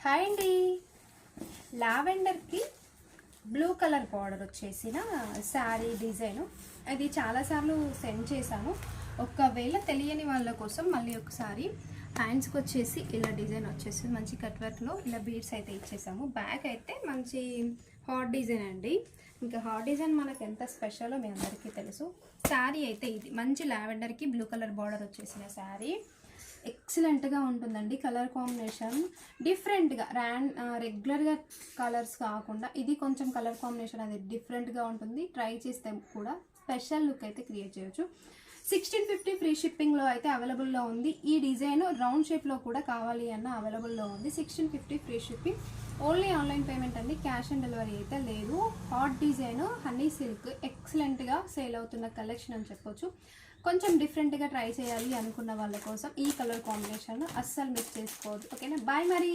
Hi అండి. లావెండర్కి blue colour border వచ్చేసిన sari design అది చాలాసార్లు సెండ్ చేశాను. ఒకవేళ తెలియని వాళ్ళ కోసం మళ్ళీ ఒకసారి హ్యాండ్స్కి వచ్చేసి ఇలా డిజైన్ వచ్చేసి మంచి కట్ వర్క్లో ఇలా బీడ్స్ అయితే ఇచ్చేసాము. బ్యాక్ అయితే మంచి హాట్ డిజైన్ అండి. ఇంకా హాట్ డిజైన్ మనకు ఎంత స్పెషలో మీ అందరికీ తెలుసు. శారీ అయితే ఇది మంచి లావెండర్కి బ్లూ కలర్ బార్డర్ వచ్చేసిన శారీ ఎక్సలెంట్గా ఉంటుందండి. కలర్ కాంబినేషన్ డిఫరెంట్గా రెగ్యులర్గా కలర్స్ కాకుండా ఇది కొంచెం కలర్ కాంబినేషన్ అది డిఫరెంట్గా ఉంటుంది. ట్రై చేస్తే కూడా స్పెషల్ లుక్ అయితే క్రియేట్ చేయొచ్చు. 1650 ఫ్రీ షిప్పింగ్లో అయితే అవైలబుల్లో ఉంది. ఈ డిజైన్ రౌండ్ షేప్లో కూడా కావాలి అన్న అవైలబుల్లో ఉంది. 1650 free shipping, only online payment అండి. క్యాష్ ఆన్ డెలివరీ అయితే లేదు. హాట్ డిజైన్ హనీ సిల్క్ ఎక్సలెంట్గా సేల్ అవుతున్న కలెక్షన్ అని చెప్పొచ్చు. కొంచెం డిఫరెంట్గా ట్రై చేయాలి అనుకున్న వాళ్ళ కోసం ఈ కలర్ కాంబినేషన్ అస్సలు మిస్ చేసుకోవద్దు. ఓకేనా, బాయ్ మరి.